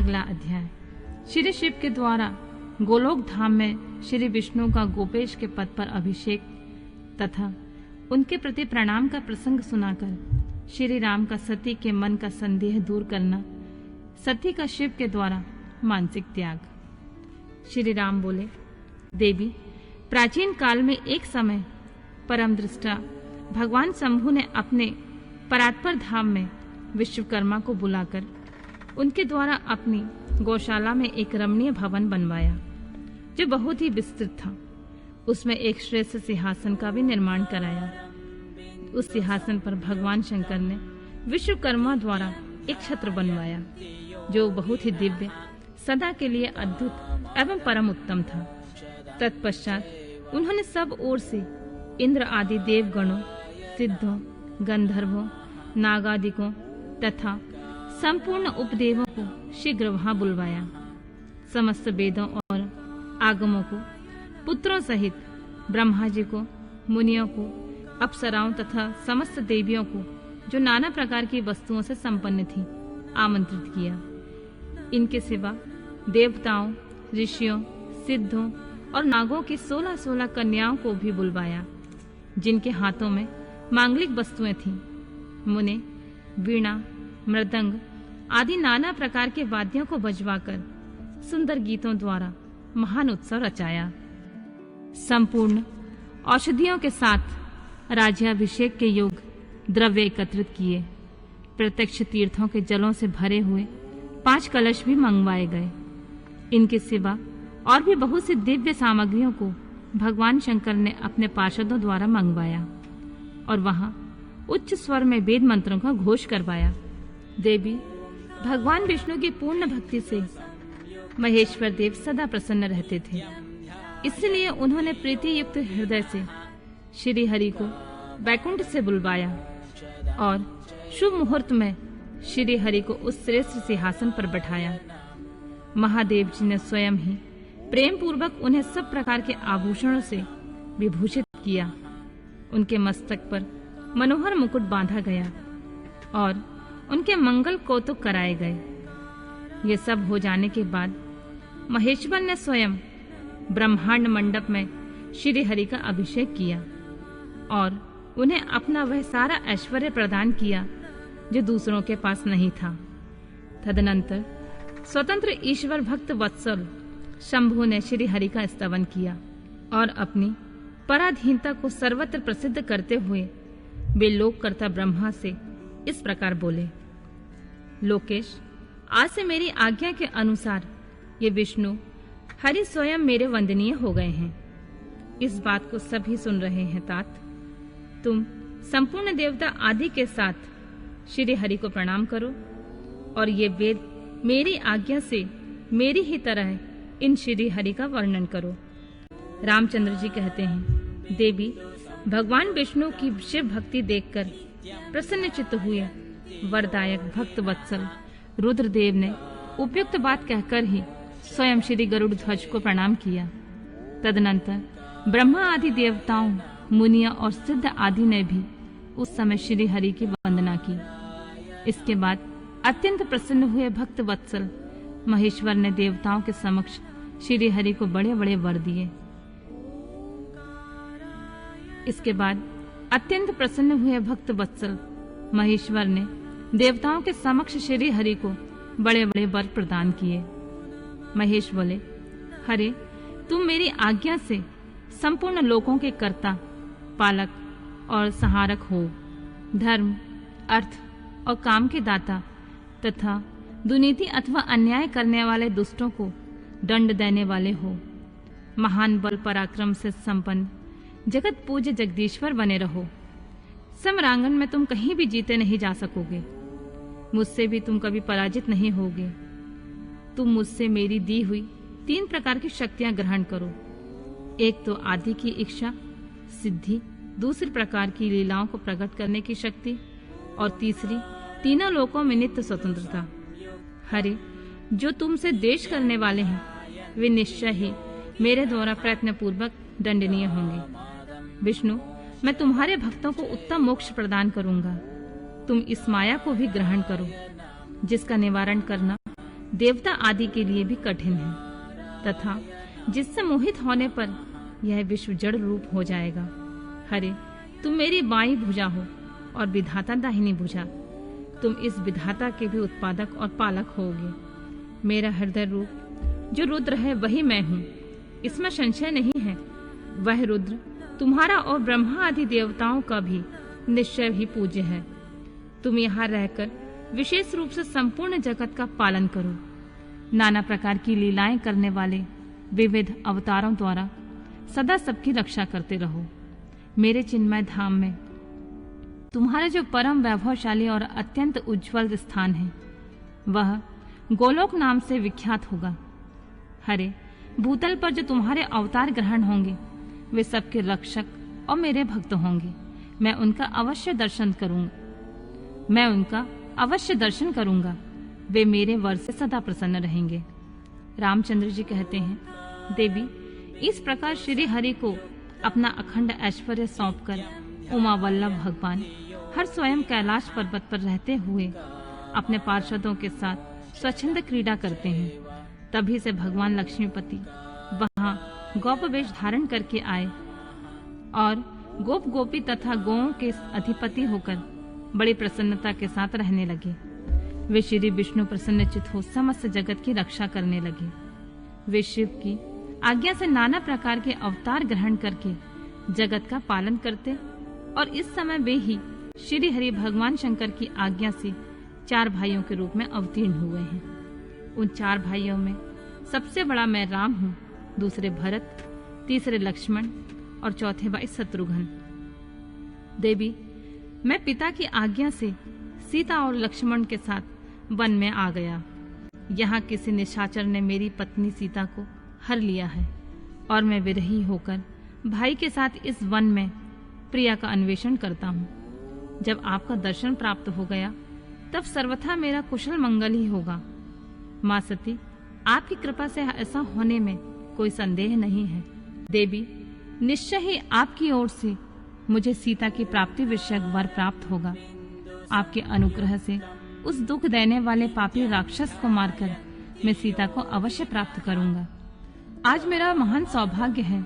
अगला अध्याय। श्री शिव के द्वारा गोलोक धाम में श्री विष्णु का गोपेश के पद पर अभिषेक तथा उनके प्रति प्रणाम का प्रसंग सुनाकर श्री राम का सती के मन का संदेह दूर करना, सती का शिव के द्वारा मानसिक त्याग। श्री राम बोले, देवी, प्राचीन काल में एक समय परम दृष्टा भगवान शंभु ने अपने परात्पर धाम में विश्वकर्मा को बुलाकर उनके द्वारा अपनी गौशाला में एक रमणीय भवन बनवाया जो बहुत ही विस्तृत था। उसमें एक श्रेष्ठ सिंहासन का भी निर्माण कराया। उस सिंहासन पर भगवान शंकर ने विश्वकर्मा द्वारा एक छत्र बनवाया जो बहुत ही दिव्य, सदा के लिए अद्भुत एवं परम उत्तम था। तत्पश्चात उन्होंने सब ओर से इंद्र आदि देवगणों, सिद्धों, गंधर्वों, नागादिकों तथा संपूर्ण उपदेवों को शीघ्र वहां बुलवाया। समस्त वेदों और आगमों को, पुत्रों सहित ब्रह्मा जी को, मुनियों को, अप्सराओं तथा समस्त देवियों को जो नाना प्रकार की वस्तुओं से संपन्न थी, आमंत्रित किया। इनके सिवा देवताओं, ऋषियों, सिद्धों और नागों की 16-16 कन्याओं को भी बुलवाया जिनके हाथों में मांगलिक वस्तुएं थीं। मुने वीणा, मृदंग आदि नाना प्रकार के वाद्यों को बजवाकर सुंदर गीतों द्वारा महान उत्सव रचाया। संपूर्ण औषधियों के साथ राज्याभिषेक के योग द्रव्य एकत्रित किए। प्रत्यक्ष तीर्थों के जलों से भरे हुए 5 कलश भी मंगवाए गए। इनके सिवा और भी बहुत सी दिव्य सामग्रियों को भगवान शंकर ने अपने पार्षदों द्वारा मंगवाया और वहां उच्च स्वर में वेद मंत्रों का घोष करवाया। देवी, भगवान विष्णु की पूर्ण भक्ति से महेश्वर देव सदा प्रसन्न रहते थे। इसलिए उन्होंने प्रीति युक्त हृदय से श्री हरि को वैकुंठ से बुलवाया और शुभ मुहूर्त में श्री हरि को उस श्रेष्ठ सिंहासन पर बैठाया। महादेव जी ने स्वयं ही प्रेम पूर्वक उन्हें सब प्रकार के आभूषणों से विभूषित किया। उनके मस्तक पर मनोहर मुकुट बांधा गया और उनके मंगल कौतुक कराए गए। ये सब हो जाने के बाद महेश्वर ने स्वयं ब्रह्मांड मंडप में श्री हरि का अभिषेक किया और उन्हें अपना वह सारा ऐश्वर्य प्रदान किया जो दूसरों के पास नहीं था। तदनंतर स्वतंत्र ईश्वर भक्त वत्सल शंभु ने श्री हरि का स्तवन किया और अपनी पराधीनता को सर्वत्र प्रसिद्ध करते हुए वे लोककर्ता ब्रह्मा से इस प्रकार बोले, लोकेश, आज से मेरी आज्ञा के अनुसार ये विष्णु हरि स्वयं मेरे वंदनीय हो गए हैं। इस बात को सभी सुन रहे हैं तात। तुम संपूर्ण देवता आदि के साथ श्री हरि को प्रणाम करो और ये वेद मेरी आज्ञा से मेरी ही तरह इन श्री हरि का वर्णन करो। रामचंद्र जी कहते हैं, देवी, भगवान विष्णु की शिव भक्ति देखकर प्रसन्नचित्त हुए वरदायक भक्त वत्सल रुद्रदेव ने उपयुक्त बात कहकर ही स्वयं श्री गरुड़ ध्वज को प्रणाम किया। तदनंतर ब्रह्मा आदि देवताओं, मुनियों और सिद्ध आदि ने भी उस समय श्री हरि की वंदना की। इसके बाद अत्यंत प्रसन्न हुए भक्त वत्सल महेश्वर ने देवताओं के समक्ष श्री हरि को बड़े बड़े वर दिए। इसके बाद अत्यंत प्रसन्न हुए भक्त वत्सल महेश्वर ने देवताओं के समक्ष श्री हरि को बड़े बड़े वर प्रदान किए। महेश बोले, हरे, तुम मेरी आज्ञा से संपूर्ण लोकों के कर्ता, पालक और सहारक हो। धर्म, अर्थ और काम के दाता तथा दुर्नीति अथवा अन्याय करने वाले दुष्टों को दंड देने वाले हो। महान बल पराक्रम से संपन्न जगत पूज्य जगदीश्वर बने रहो। समरांगन में तुम कहीं भी जीते नहीं जा सकोगे। मुझसे भी तुम कभी पराजित नहीं होगे। तुम मुझसे मेरी दी हुई 3 प्रकार की शक्तियां ग्रहण करो। एक तो आदि की इच्छा, सिद्धि, दूसरी प्रकार की लीलाओं को प्रकट करने की शक्ति और तीसरी तीनों लोकों में नित्य स्वतंत्रता। हरि, जो तुमसे द्वेष करने वाले हैं वे निश्चय ही मेरे द्वारा प्रयत्न पूर्वक दंडनीय होंगे। विष्णु, मैं तुम्हारे भक्तों को उत्तम मोक्ष प्रदान करूंगा। तुम इस माया को भी ग्रहण करो जिसका निवारण करना देवता आदि के लिए भी कठिन है, तथा जिससे मोहित होने पर यह विश्व जड़ रूप हो जाएगा। हरे, तुम मेरी बाईं भुजा हो और विधाता दाहिनी भुजा। तुम इस विधाता के भी उत्पादक और पालक होगे। मेरा हृदय रूप जो रुद्र है वही मैं हूँ, इसमें संशय नहीं है। वह रुद्र तुम्हारा और ब्रह्मा आदि देवताओं का भी निश्चय ही पूज्य है। तुम यहाँ रहकर विशेष रूप से संपूर्ण जगत का पालन करो। नाना प्रकार की लीलाएं करने वाले विविध अवतारों द्वारा सदा सबकी रक्षा करते रहो। मेरे चिन्मय धाम में तुम्हारा जो परम वैभवशाली और अत्यंत उज्जवल स्थान है, वह गोलोक नाम से विख्यात होगा। हरे, भूतल पर जो तुम्हारे अवतार ग्रहण होंगे, वे सबके रक्षक और मेरे भक्त होंगे। मैं उनका अवश्य दर्शन करूंगा। वे मेरे वर से सदा प्रसन्न रहेंगे। रामचंद्र जी कहते हैं, देवी, इस प्रकार श्री हरि को अपना अखंड ऐश्वर्य सौंपकर उमा वल्लभ भगवान हर स्वयं कैलाश पर्वत पर रहते हुए अपने पार्षदों के साथ स्वच्छंद क्रीड़ा करते हैं। तभी से भगवान लक्ष्मीपति वहां गोप वेश धारण करके आए और गोप गोपी तथा गौओं के अधिपति होकर बड़ी प्रसन्नता के साथ रहने लगे। वे श्री विष्णु प्रसन्नचित हो समस्त जगत की रक्षा करने लगे। वे शिव की आज्ञा से नाना प्रकार के अवतार ग्रहण करके जगत का पालन करते और इस समय वे ही श्री हरि भगवान शंकर की आज्ञा से 4 भाइयों के रूप में अवतीर्ण हुए हैं। उन 4 भाइयों में सबसे बड़ा मैं राम हूँ, दूसरे भरत, तीसरे लक्ष्मण और चौथे भाई शत्रुघ्न। देवी, मैं पिता की आज्ञा से सीता और लक्ष्मण के साथ वन में आ गया। यहाँ किसी निशाचर ने मेरी पत्नी सीता को हर लिया है और मैं विरही होकर भाई के साथ इस वन में प्रिया का अन्वेषण करता हूँ। जब आपका दर्शन प्राप्त हो गया, तब सर्वथा मेरा कुशल मंगल ही होगा। माँ सती, आपकी कृपा से ऐसा होने में कोई संदेह नहीं है। देवी, निश्चय ही आपकी ओर से मुझे सीता की प्राप्ति विषयक वर प्राप्त होगा। आपके अनुग्रह से उस दुख देने वाले पापी राक्षस को मारकर मैं सीता को अवश्य प्राप्त करूंगा। आज मेरा महान सौभाग्य है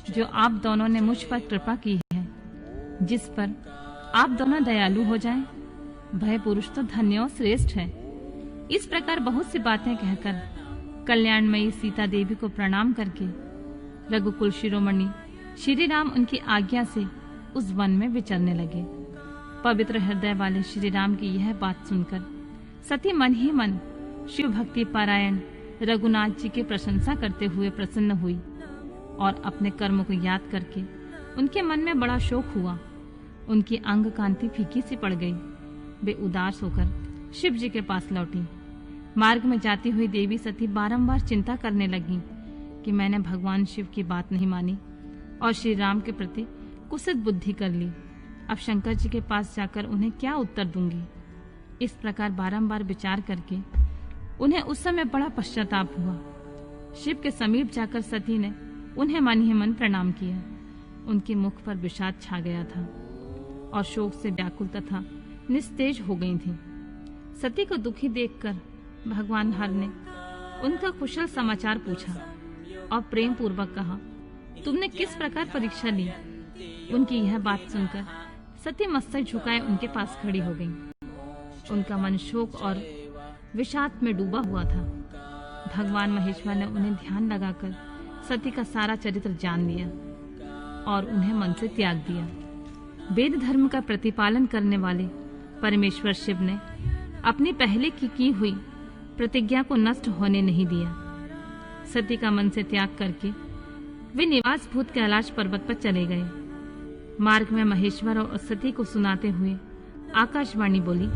जो आप दोनों ने मुझ पर कृपा की है, जिस पर आप दोनों दयालु हो जाएं। भय पुरुष तो धन्य और श्रेष्ठ है। इस प्रकार बहुत सी बातें कहकर कल्याणमयी सीता देवी को प्रणाम करके रघुकुल शिरोमणि श्री राम उनकी आज्ञा से उस वन में विचरने लगे। पवित्र हृदय वाले श्री राम की यह बात सुनकर सती मन ही मन शिव भक्ति पारायण रघुनाथ जी की प्रशंसा करते हुए प्रसन्न हुई और अपने कर्मों को याद करके उनके मन में बड़ा शोक हुआ। उनकी अंग कांति फीकी सी पड़ गई। वे उदास होकर शिव जी के पास लौटी। मार्ग में जाती हुई देवी सती बारंबार चिंता करने लगी कि मैंने भगवान शिव की बात नहीं मानी और श्री राम के प्रति कुत्सित बुद्धि कर ली। अब शंकर जी के पास जाकर उन्हें क्या उत्तर दूंगी। इस प्रकार बारंबार विचार करके उन्हें उस समय बड़ा पश्चाताप हुआ। शिव के समीप जाकर सती ने उन्हें मन ही मन प्रणाम किया। उनके मुख पर विषाद छा गया था और शोक से व्याकुल तथा निस्तेज हो गई थी। सती को दुखी देखकर भगवान हर ने उनका कुशल समाचार पूछा और प्रेम पूर्वक कहा, तुमने किस प्रकार परीक्षा ली। उनकी यह बात सुनकर सती मस्तक झुकाए उनके पास खड़ी हो गई। उनका मन शोक और विषाद में डूबा हुआ था। भगवान महेश्वर ने उन्हें ध्यान लगाकर सती का सारा चरित्र जान लिया और उन्हें मन से त्याग दिया। वेद धर्म का प्रतिपालन करने वाले परमेश्वर शिव ने अपनी पहले की हुई प्रतिज्ञा को नष्ट होने नहीं दिया। सती का मन से त्याग करके वे निवास भूत कैलाश पर्वत पर चले गए। मार्ग में महेश्वर और सती को सुनाते हुए आकाशवाणी बोली,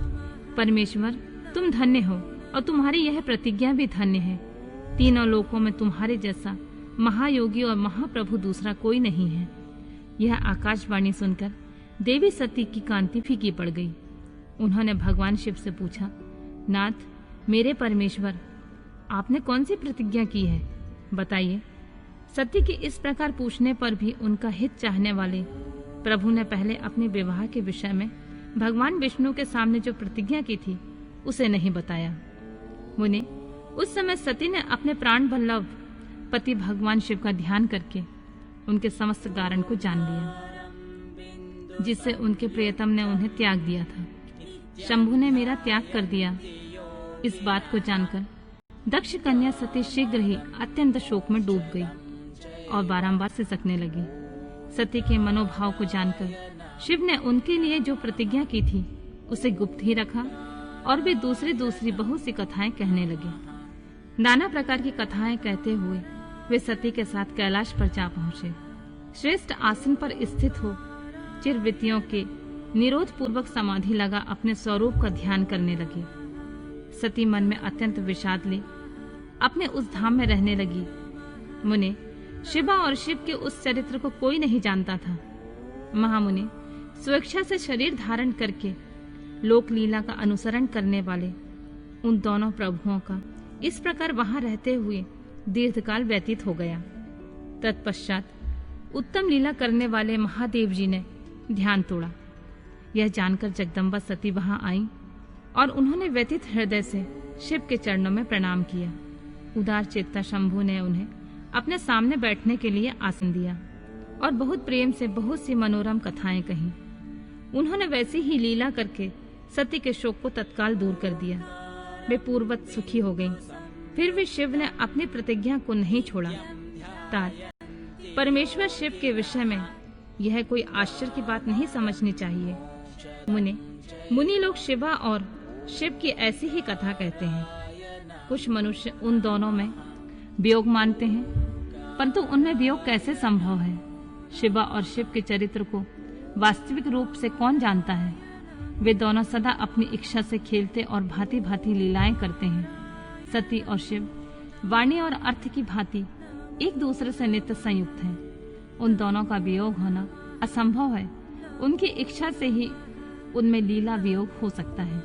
परमेश्वर, तुम धन्य हो और तुम्हारी यह प्रतिज्ञा भी धन्य है। तीनों लोकों में तुम्हारे जैसा महायोगी और महाप्रभु दूसरा कोई नहीं है। यह आकाशवाणी सुनकर देवी सती की कांति फीकी पड़ गई। उन्होंने भगवान शिव से पूछा, नाथ, मेरे परमेश्वर, आपने कौन सी प्रतिज्ञा की है, बताइए। सती के इस प्रकार पूछने पर भी उनका हित चाहने वाले प्रभु ने पहले अपने विवाह के विषय में भगवान विष्णु के सामने जो प्रतिज्ञा की थी उसे नहीं बताया। मुने, उस समय सती ने अपने प्राण वल्लभ पति भगवान शिव का ध्यान करके उनके समस्त कारण को जान लिया, जिससे उनके प्रियतम ने उन्हें त्याग दिया था। शंभु ने मेरा त्याग कर दिया। इस बात को जानकर दक्ष कन्या सती शीघ्र ही अत्यंत शोक में डूब गई और बारंबार सिसकने लगी। सती के मनोभाव को जानकर शिव ने उनके लिए जो प्रतिज्ञा की थी उसे गुप्त ही रखा और वे दूसरी बहुत सी कथाएं कहने लगे। नाना प्रकार की कथाएं कहते हुए वे सती के साथ कैलाश पर जा पहुंचे। श्रेष्ठ आसन पर स्थित हो चिरवृत्तियों के निरोध पूर्वक समाधि लगा अपने स्वरूप का ध्यान करने लगी। सती मन में अत्यंत विषाद ले अपने उस धाम में रहने लगी। मुने, शिवा और शिव के उस चरित्र को कोई नहीं जानता था। महामुनि स्वेच्छा से शरीर धारण करके लोक लीला का अनुसरण करने वाले उन दोनों प्रभुओं का इस प्रकार वहां रहते हुए दीर्घकाल व्यतीत हो गया। तत्पश्चात उत्तम लीला करने वाले महादेव जी ने ध्यान तोड़ा। यह जानकर जगदम्बा सती वहां आई और उन्होंने व्यतीत हृदय से शिव के चरणों में प्रणाम किया। उदार चेता शंभु ने उन्हें अपने सामने बैठने के लिए आसन दिया और बहुत प्रेम से बहुत सी मनोरम कथाएं कही। उन्होंने वैसी ही लीला करके सती के शोक को तत्काल दूर कर दिया। वे पूर्ववत सुखी हो गईं। फिर भी शिव ने अपनी प्रतिज्ञा को नहीं छोड़ा। परमेश्वर शिव के विषय में यह कोई आश्चर्य की बात नहीं समझनी चाहिए। मुनि लोग शिवा और शिव की ऐसी ही कथा कहते हैं। कुछ मनुष्य उन दोनों में वियोग मानते हैं, परंतु उनमें वियोग कैसे संभव है? शिवा और शिव के चरित्र को वास्तविक रूप से कौन जानता है? वे दोनों सदा अपनी इच्छा से खेलते और भांति भांति लीलाएं करते हैं। सती और शिव वाणी और अर्थ की भांति एक दूसरे से नित्य संयुक्त हैं। उन दोनों का वियोग होना असंभव है। उनकी इच्छा से ही उनमें लीला वियोग हो सकता है।